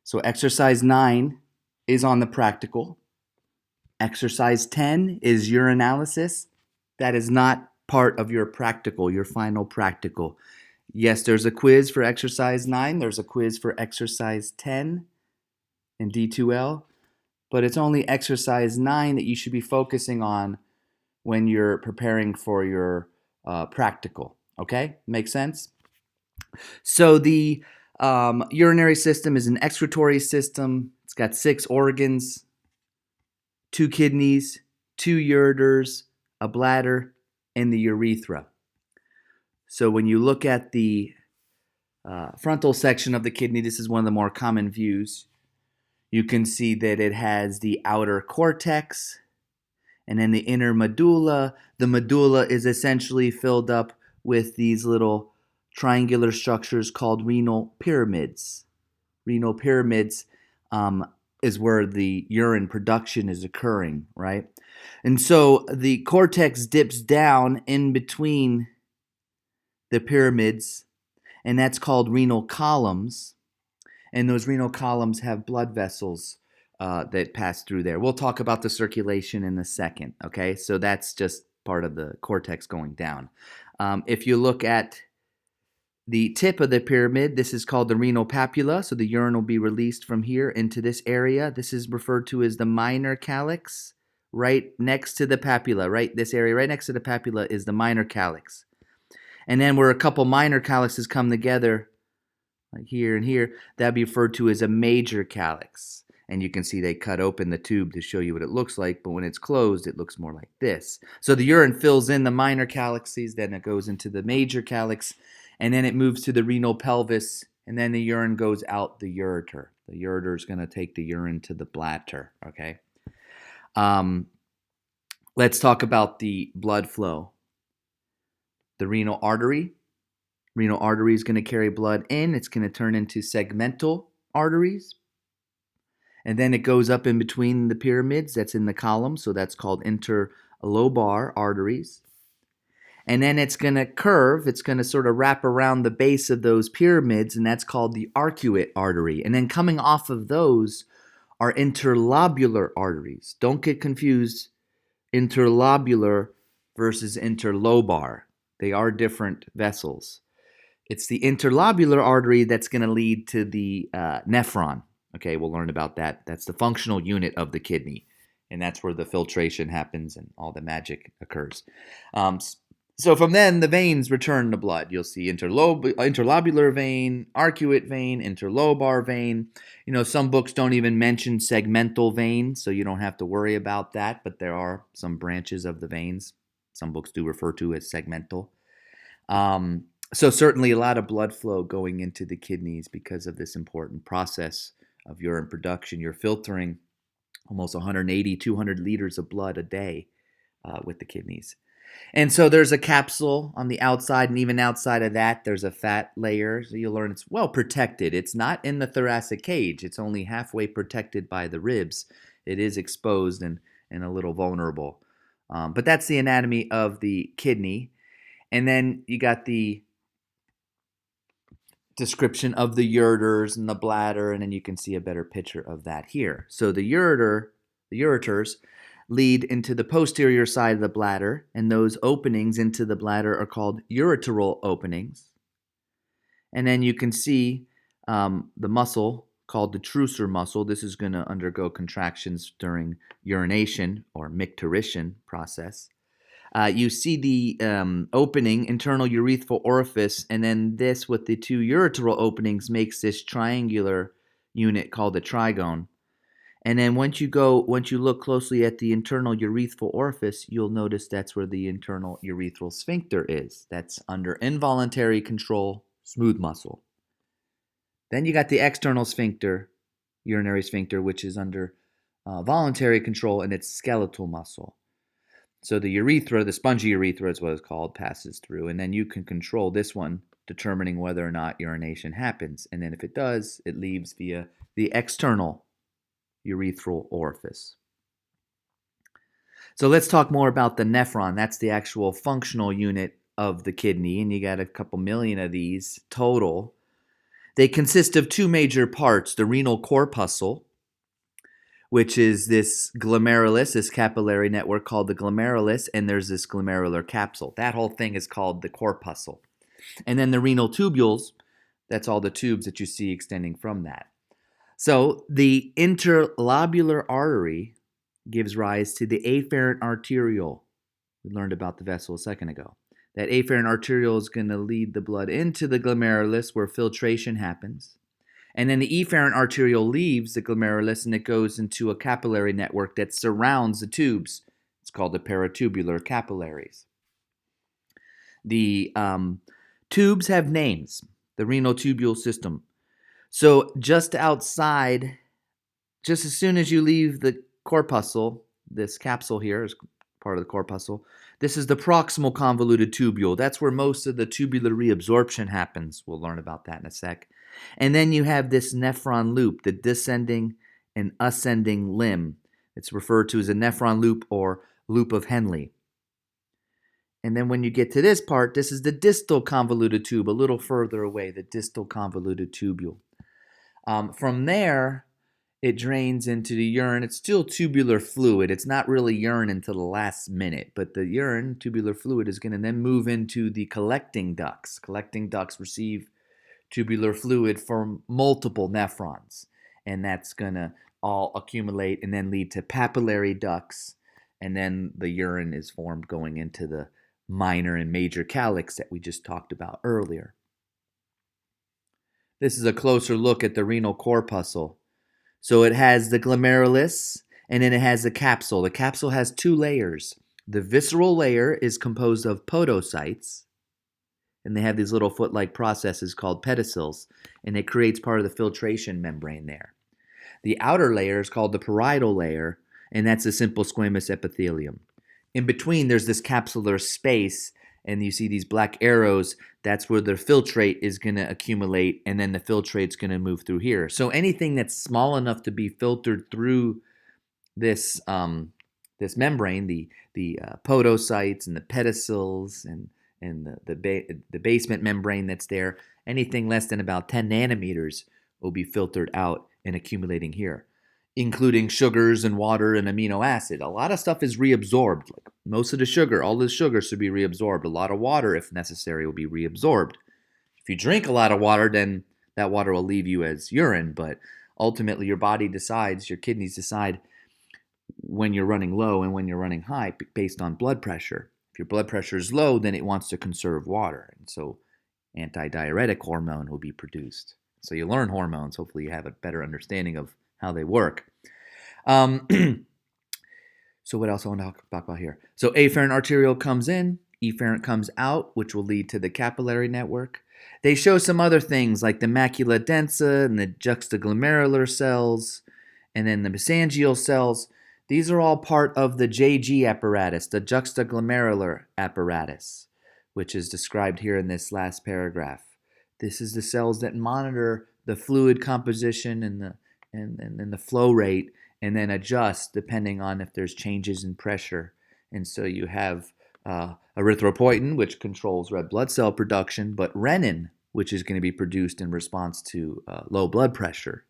So exercise 9 is on the practical. Exercise 10 is urinalysis. That is not part of your practical, your final practical. Yes, there's a quiz for exercise 9. There's a quiz for exercise 10 in D2L. But it's only exercise 9 that you should be focusing on when you're preparing for your practical. Okay? Make sense? So the urinary system is an excretory system. It's got 6 organs, 2 kidneys, 2 ureters, a bladder, and the urethra. So when you look at the frontal section of the kidney, this is one of the more common views. You can see that it has the outer cortex and then the inner medulla. The medulla is essentially filled up with these little triangular structures called renal pyramids. Renal pyramids is where the urine production is occurring, right? And so the cortex dips down in between the pyramids, and that's called renal columns. And those renal columns have blood vessels that pass through there. We'll talk about the circulation in a second, okay? So that's just part of the cortex going down. If you look at the tip of the pyramid, this is called the renal papilla. So the urine will be released from here into this area. This is referred to as the minor calyx. Right next to the papilla, right? This area right next to the papilla is the minor calyx. And then where a couple minor calyxes come together, like here and here, that'd be referred to as a major calyx. And you can see they cut open the tube to show you what it looks like, but when it's closed, it looks more like this. So the urine fills in the minor calyxes, then it goes into the major calyx, and then it moves to the renal pelvis, and then the urine goes out the ureter. The ureter is going to take the urine to the bladder, okay? Let's talk about the blood flow. The renal artery. Renal artery is going to carry blood in. It's going to turn into segmental arteries. And then it goes up in between the pyramids. That's in the column. So that's called interlobar arteries. And then it's going to curve. It's going to sort of wrap around the base of those pyramids. And that's called the arcuate artery. And then coming off of those are interlobular arteries. Don't get confused. Interlobular versus interlobar. They are different vessels. It's the interlobular artery that's going to lead to the nephron. Okay, we'll learn about that. That's the functional unit of the kidney, and that's where the filtration happens and all the magic occurs. So from then, the veins return the blood. You'll see interlobular vein, arcuate vein, interlobar vein. You know, some books don't even mention segmental vein, so you don't have to worry about that, but there are some branches of the veins. Some books do refer to as segmental. So certainly a lot of blood flow going into the kidneys because of this important process of urine production. You're filtering almost 180, 200 liters of blood a day with the kidneys. And so there's a capsule on the outside, and even outside of that, there's a fat layer. So you'll learn it's well protected. It's not in the thoracic cage. It's only halfway protected by the ribs. It is exposed and a little vulnerable. But that's the anatomy of the kidney. And then you got the description of the ureters and the bladder, and then you can see a better picture of that here. So the ureters lead into the posterior side of the bladder, and those openings into the bladder are called ureteral openings. And then you can see the muscle called the Trusser muscle. This is going to undergo contractions during urination or micturition process. You see the opening, internal urethral orifice, and then this with the 2 ureteral openings makes this triangular unit called the trigone. And then once you look closely at the internal urethral orifice, you'll notice that's where the internal urethral sphincter is. That's under involuntary control, smooth muscle. Then you got the external sphincter, urinary sphincter, which is under voluntary control, and it's skeletal muscle. So the urethra, the spongy urethra is what it's called, passes through, and then you can control this one, determining whether or not urination happens. And then if it does, it leaves via the external urethral orifice. So let's talk more about the nephron. That's the actual functional unit of the kidney, and you got a couple million of these total. They consist of two major parts, the renal corpuscle, which is this glomerulus, this capillary network called the glomerulus, and there's this glomerular capsule. That whole thing is called the corpuscle. And then the renal tubules, that's all the tubes that you see extending from that. So the interlobular artery gives rise to the afferent arteriole. We learned about the vessel a second ago. That afferent arteriole is going to lead the blood into the glomerulus where filtration happens. And then the efferent arteriole leaves the glomerulus and it goes into a capillary network that surrounds the tubes. It's called the peritubular capillaries. The tubes have names, the renal tubule system. So just outside, just as soon as you leave the corpuscle, this capsule here is part of the corpuscle, this is the proximal convoluted tubule. That's where most of the tubular reabsorption happens. We'll learn about that in a sec. And then you have this nephron loop, the descending and ascending limb. It's referred to as a nephron loop or loop of Henle. And then when you get to this part, this is the distal convoluted tube, a little further away, the distal convoluted tubule. From there, it drains into the urine. It's still tubular fluid. It's not really urine until the last minute, but the urine, tubular fluid, is going to then move into the collecting ducts. Collecting ducts receive tubular fluid from multiple nephrons, and that's going to all accumulate and then lead to papillary ducts, and then the urine is formed going into the minor and major calyx that we just talked about earlier. This is a closer look at the renal corpuscle. So it has the glomerulus, and then it has the capsule. The capsule has two layers. The visceral layer is composed of podocytes, and they have these little foot-like processes called pedicels, and it creates part of the filtration membrane there. The outer layer is called the parietal layer, and that's a simple squamous epithelium. In between, there's this capsular space, and you see these black arrows. That's where the filtrate is going to accumulate, and then the filtrate's going to move through here. So anything that's small enough to be filtered through this this membrane, the podocytes and the pedicels and the basement membrane that's there, anything less than about 10 nanometers will be filtered out and accumulating here, including sugars and water and amino acid. A lot of stuff is reabsorbed. Like most of the sugar, all the sugar should be reabsorbed. A lot of water, if necessary, will be reabsorbed. If you drink a lot of water, then that water will leave you as urine, but ultimately your body decides, your kidneys decide when you're running low and when you're running high based on blood pressure. If your blood pressure is low, then it wants to conserve water, and so antidiuretic hormone will be produced. So you learn hormones. Hopefully you have a better understanding of how they work. So what else I want to talk about here? So afferent arteriole comes in, efferent comes out, which will lead to the capillary network. They show some other things like the macula densa and the juxtaglomerular cells, and then the mesangial cells. These are all part of the JG apparatus, the juxtaglomerular apparatus, which is described here in this last paragraph. This is the cells that monitor the fluid composition and the flow rate, and then adjust depending on if there's changes in pressure. And so you have erythropoietin, which controls red blood cell production, but renin, which is going to be produced in response to low blood pressure.